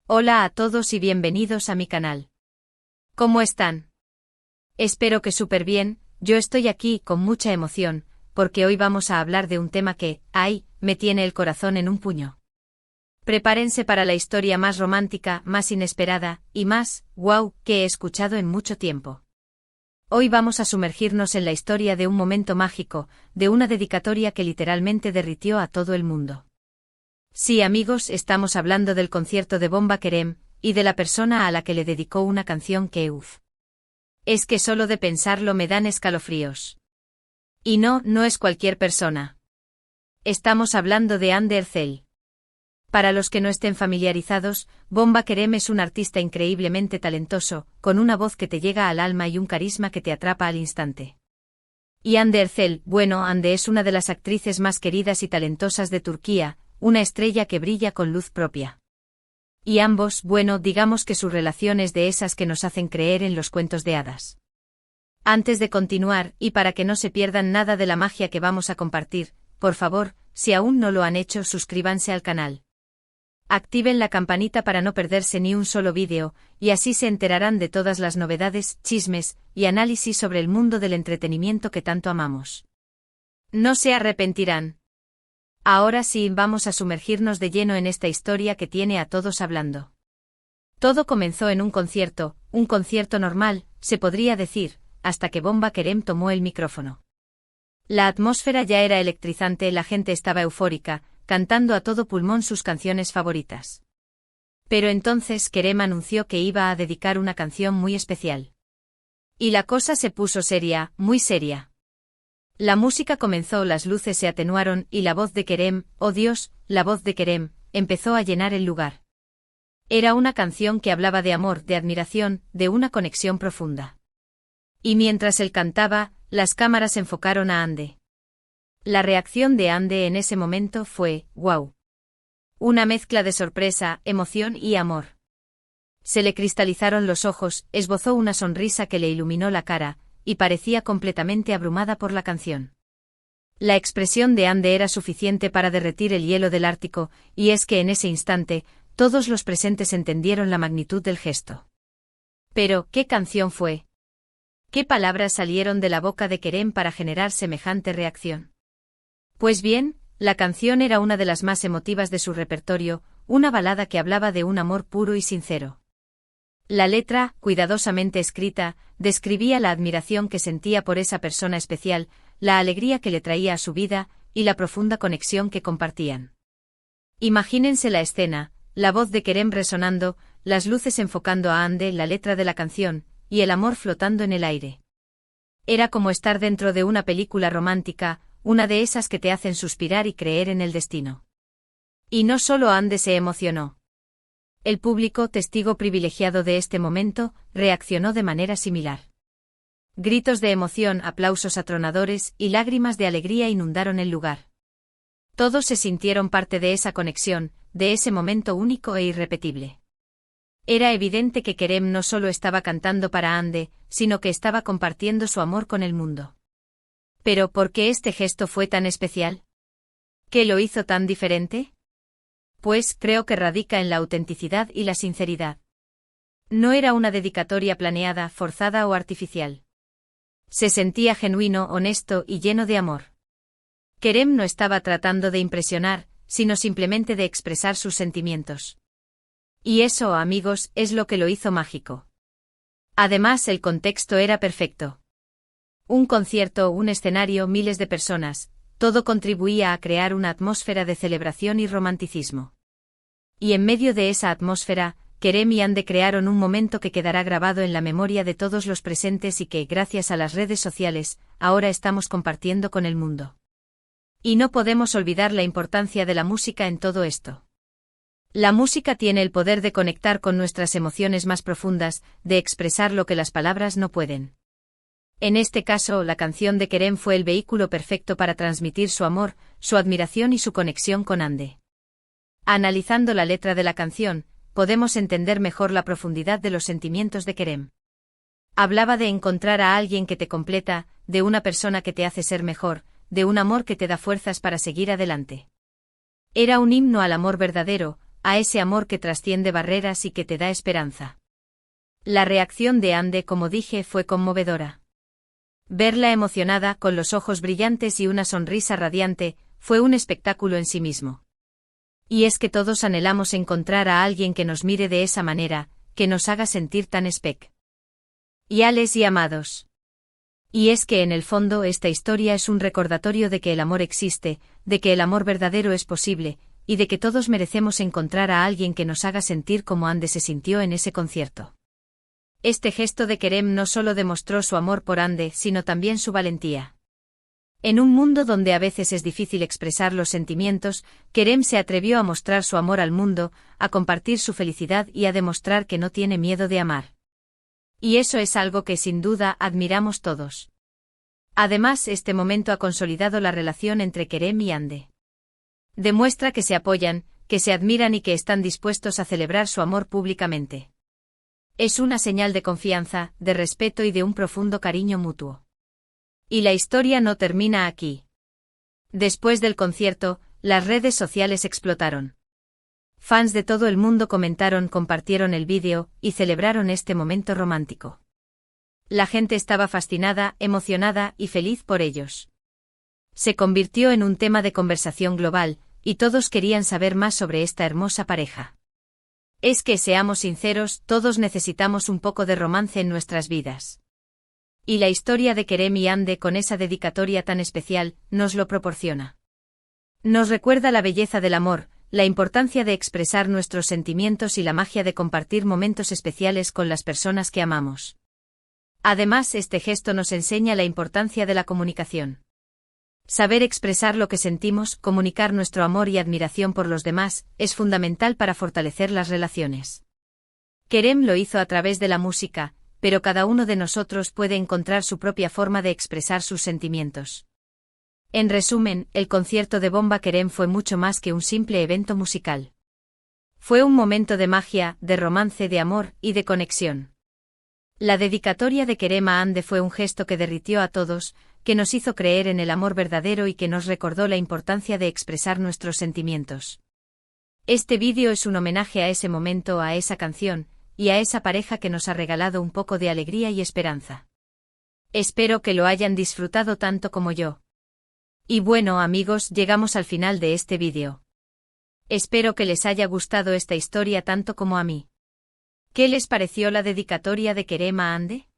Hola a todos y bienvenidos a mi canal. ¿Cómo están? Espero que súper bien. Yo estoy aquí con mucha emoción, porque hoy vamos a hablar de un tema que, me tiene el corazón en un puño. Prepárense para la historia más romántica, más inesperada, y más, wow, que he escuchado en mucho tiempo. Hoy vamos a sumergirnos en la historia de un momento mágico, de una dedicatoria que literalmente derritió a todo el mundo. Sí, amigos, estamos hablando del concierto de Bomba Kerem, y de la persona a la que le dedicó una canción que es que solo de pensarlo me dan escalofríos. Y no es cualquier persona. Estamos hablando de Hande Erçel. Para los que no estén familiarizados, Bomba Kerem es un artista increíblemente talentoso, con una voz que te llega al alma y un carisma que te atrapa al instante. Y Hande Erçel, Hande es una de las actrices más queridas y talentosas de Turquía, una estrella que brilla con luz propia. Y ambos, digamos que su relación es de esas que nos hacen creer en los cuentos de hadas. Antes de continuar, y para que no se pierdan nada de la magia que vamos a compartir, por favor, si aún no lo han hecho, suscríbanse al canal. Activen la campanita para no perderse ni un solo vídeo, y así se enterarán de todas las novedades, chismes y análisis sobre el mundo del entretenimiento que tanto amamos. No se arrepentirán. Ahora sí, vamos a sumergirnos de lleno en esta historia que tiene a todos hablando. Todo comenzó en un concierto normal, se podría decir, hasta que Bomba Kerem tomó el micrófono. La atmósfera ya era electrizante, la gente estaba eufórica, cantando a todo pulmón sus canciones favoritas. Pero entonces Kerem anunció que iba a dedicar una canción muy especial. Y la cosa se puso seria, muy seria. La música comenzó, las luces se atenuaron y la voz de Kerem, oh Dios, la voz de Kerem, empezó a llenar el lugar. Era una canción que hablaba de amor, de admiración, de una conexión profunda. Y mientras él cantaba, las cámaras enfocaron a Hande. La reacción de Hande en ese momento fue, wow. Una mezcla de sorpresa, emoción y amor. Se le cristalizaron los ojos, esbozó una sonrisa que le iluminó la cara, y parecía completamente abrumada por la canción. La expresión de Hande era suficiente para derretir el hielo del Ártico, y es que en ese instante, todos los presentes entendieron la magnitud del gesto. Pero, ¿qué canción fue? ¿Qué palabras salieron de la boca de Kerem para generar semejante reacción? Pues bien, la canción era una de las más emotivas de su repertorio, una balada que hablaba de un amor puro y sincero. La letra, cuidadosamente escrita, describía la admiración que sentía por esa persona especial, la alegría que le traía a su vida, y la profunda conexión que compartían. Imagínense la escena, la voz de Kerem resonando, las luces enfocando a Hande, la letra de la canción, y el amor flotando en el aire. Era como estar dentro de una película romántica, una de esas que te hacen suspirar y creer en el destino. Y no solo Hande se emocionó. El público, testigo privilegiado de este momento, reaccionó de manera similar. Gritos de emoción, aplausos atronadores y lágrimas de alegría inundaron el lugar. Todos se sintieron parte de esa conexión, de ese momento único e irrepetible. Era evidente que Kerem no solo estaba cantando para Hande, sino que estaba compartiendo su amor con el mundo. Pero, ¿por qué este gesto fue tan especial? ¿Qué lo hizo tan diferente? Pues creo que radica en la autenticidad y la sinceridad. No era una dedicatoria planeada, forzada o artificial. Se sentía genuino, honesto y lleno de amor. Kerem no estaba tratando de impresionar, sino simplemente de expresar sus sentimientos. Y eso, amigos, es lo que lo hizo mágico. Además, el contexto era perfecto. Un concierto, un escenario, miles de personas, todo contribuía a crear una atmósfera de celebración y romanticismo. Y en medio de esa atmósfera, Kerem y Hande crearon un momento que quedará grabado en la memoria de todos los presentes y que, gracias a las redes sociales, ahora estamos compartiendo con el mundo. Y no podemos olvidar la importancia de la música en todo esto. La música tiene el poder de conectar con nuestras emociones más profundas, de expresar lo que las palabras no pueden. En este caso, la canción de Kerem fue el vehículo perfecto para transmitir su amor, su admiración y su conexión con Hande. Analizando la letra de la canción, podemos entender mejor la profundidad de los sentimientos de Kerem. Hablaba de encontrar a alguien que te completa, de una persona que te hace ser mejor, de un amor que te da fuerzas para seguir adelante. Era un himno al amor verdadero, a ese amor que trasciende barreras y que te da esperanza. La reacción de Ande, como dije, fue conmovedora. Verla emocionada, con los ojos brillantes y una sonrisa radiante, fue un espectáculo en sí mismo. Y es que todos anhelamos encontrar a alguien que nos mire de esa manera, que nos haga sentir tan especiales y amados. Y es que en el fondo esta historia es un recordatorio de que el amor existe, de que el amor verdadero es posible, y de que todos merecemos encontrar a alguien que nos haga sentir como Ande se sintió en ese concierto. Este gesto de Kerem no solo demostró su amor por Ande, sino también su valentía. En un mundo donde a veces es difícil expresar los sentimientos, Kerem se atrevió a mostrar su amor al mundo, a compartir su felicidad y a demostrar que no tiene miedo de amar. Y eso es algo que sin duda admiramos todos. Además, este momento ha consolidado la relación entre Kerem y Ande. Demuestra que se apoyan, que se admiran y que están dispuestos a celebrar su amor públicamente. Es una señal de confianza, de respeto y de un profundo cariño mutuo. Y la historia no termina aquí. Después del concierto, las redes sociales explotaron. Fans de todo el mundo comentaron, compartieron el vídeo y celebraron este momento romántico. La gente estaba fascinada, emocionada y feliz por ellos. Se convirtió en un tema de conversación global, y todos querían saber más sobre esta hermosa pareja. Es que, seamos sinceros, todos necesitamos un poco de romance en nuestras vidas. Y la historia de Kerem y Ande, con esa dedicatoria tan especial, nos lo proporciona. Nos recuerda la belleza del amor, la importancia de expresar nuestros sentimientos y la magia de compartir momentos especiales con las personas que amamos. Además, este gesto nos enseña la importancia de la comunicación. Saber expresar lo que sentimos, comunicar nuestro amor y admiración por los demás, es fundamental para fortalecer las relaciones. Kerem lo hizo a través de la música, pero cada uno de nosotros puede encontrar su propia forma de expresar sus sentimientos. En resumen, el concierto de Bomba Kerem fue mucho más que un simple evento musical. Fue un momento de magia, de romance, de amor y de conexión. La dedicatoria de Kerem a Ande fue un gesto que derritió a todos, que nos hizo creer en el amor verdadero y que nos recordó la importancia de expresar nuestros sentimientos. Este vídeo es un homenaje a ese momento, a esa canción, y a esa pareja que nos ha regalado un poco de alegría y esperanza. Espero que lo hayan disfrutado tanto como yo. Y bueno, amigos, llegamos al final de este vídeo. Espero que les haya gustado esta historia tanto como a mí. ¿Qué les pareció la dedicatoria de Kerem a Ande?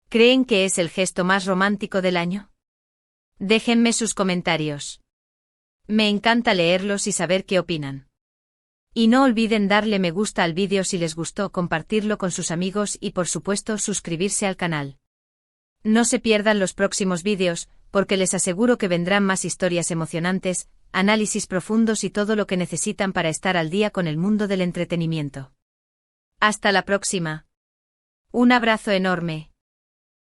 ¿Creen que es el gesto más romántico del año? Déjenme sus comentarios. Me encanta leerlos y saber qué opinan. Y no olviden darle me gusta al vídeo si les gustó, compartirlo con sus amigos y por supuesto suscribirse al canal. No se pierdan los próximos vídeos, porque les aseguro que vendrán más historias emocionantes, análisis profundos y todo lo que necesitan para estar al día con el mundo del entretenimiento. Hasta la próxima. Un abrazo enorme.